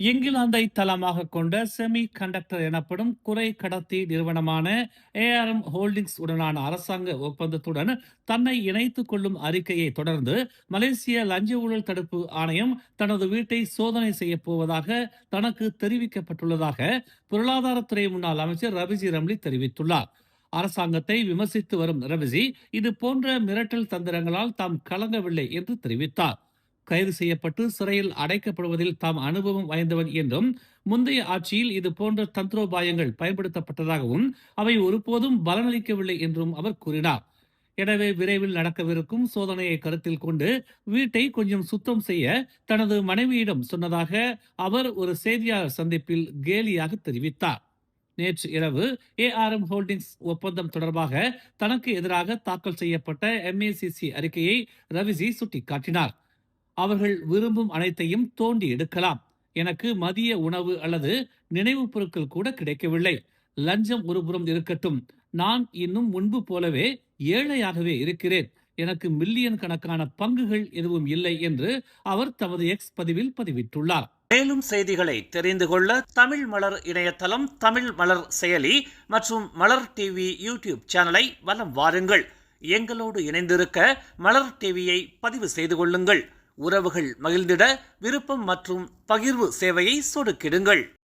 இங்கிலாந்தை தளமாக கொண்ட செமி கண்டக்டர் எனப்படும் குறை கடத்தி நிறுவனமான ஏஆர்எம் ஹோல்டிங்ஸ் உடனான அரசாங்க ஒப்பந்தத்துடன் தன்னை இணைத்துக் கொள்ளும் அறிக்கையை தொடர்ந்து மலேசிய லஞ்ச ஊழல் தடுப்பு ஆணையம் தனது வீட்டை சோதனை செய்யப் போவதாக தனக்கு தெரிவிக்கப்பட்டுள்ளதாக பொருளாதாரத்துறை முன்னாள் அமைச்சர் ரவிஜி ரம்லி தெரிவித்துள்ளார். அரசாங்கத்தை விமர்சித்து வரும் ரவிஜி இது போன்ற மிரட்டல் தந்திரங்களால் தாம் கலங்கவில்லை என்று தெரிவித்தார். கைது செய்யப்பட்டு சிறையில் அடைக்கப்படுவதில் தாம் அனுபவம் வாய்ந்தவன் என்றும் முந்தைய ஆட்சியில் இது போன்ற தந்திரோபாயங்கள் பயன்படுத்தப்பட்டதாகவும் அவை ஒருபோதும் பலனளிக்கவில்லை என்றும் அவர் கூறினார். எனவே விரைவில் நடக்கவிருக்கும் சோதனையை கருத்தில் கொண்டு வீட்டை கொஞ்சம் சுத்தம் செய்ய தனது மனைவியிடம் சொன்னதாக அவர் ஒரு செய்தியாளர் சந்திப்பில் கேலியாக தெரிவித்தார். நேற்று இரவு ஏஆர்எம் ஹோல்டிங்ஸ் ஒப்பந்தம் தொடர்பாக தனக்கு எதிராக தாக்கல் செய்யப்பட்ட எம்ஏசிசி அறிக்கையை ரவிஜி சுட்டிக்காட்டினார். அவர்கள் விரும்பும் அனைத்தையும் தோண்டி எடுக்கலாம். எனக்கு மதிய உணவு அல்லது நினைவு பொருட்கள் கூட கிடைக்கவில்லை. லஞ்சம் ஒருபுறம் இருக்கட்டும், நான் இன்னும் முன்பு போலவே ஏழையாகவே இருக்கிறேன். எனக்கு மில்லியன் கணக்கான பங்குகள் எதுவும் இல்லை என்று அவர் தமது எக்ஸ் பதிவில் பதிவிட்டுள்ளார். மேலும் செய்திகளை தெரிந்து கொள்ள தமிழ் மலர் இணையதளம், தமிழ் மலர் செயலி மற்றும் மலர் டிவி யூடியூப் சேனலை வலம் வாருங்கள். எங்களோடு இணைந்திருக்க மலர் டிவியை பதிவு செய்து கொள்ளுங்கள். உறவுகள் மகிழ்ந்திட விருப்பம் மற்றும் பகிர்வு சேவையை சொடுக்கிடுங்கள்.